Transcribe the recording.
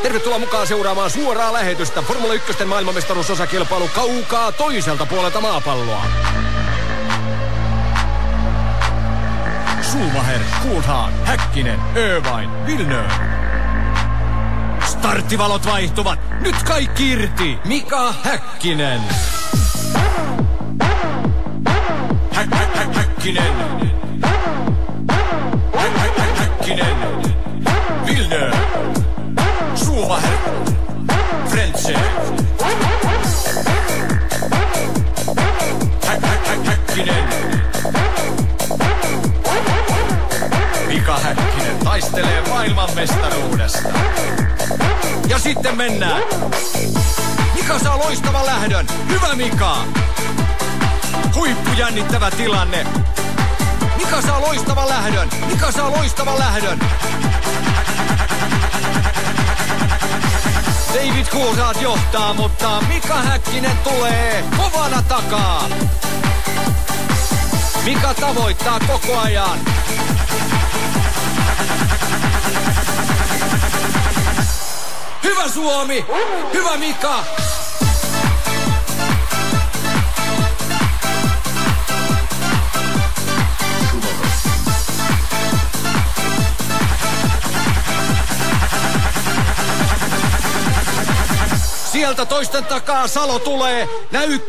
Tervetuloa mukaan seuraamaan suoraa lähetystä Formula 1 maailmanmestaruusosakilpailu kaukaa toiselta puolelta maapalloa. Schumacher, Coulthard, Häkkinen, Irvine, Villeneuve. Starttivalot vaihtuvat. Nyt kaikki irti. Mika Häkkinen. Häkkinen. Häkkinen. Villeneuve. Schumacher. Frentzen. Häkkinen. Mika Häkkinen taistelee maailmanmestaruudesta. Ja sitten mennään. Mika saa loistavan lähdön. Hyvä Mika. Huippujännittävä tilanne. Mika saa loistavan lähdön. Mika saa loistavan lähdön. David Coulthard johtaa, mutta Mika Häkkinen tulee kovana takaa. Mika tavoittaa koko ajan. Hyvä Suomi! Hyvä Mika! Sieltä toisten takaa Salo tulee, näyttää.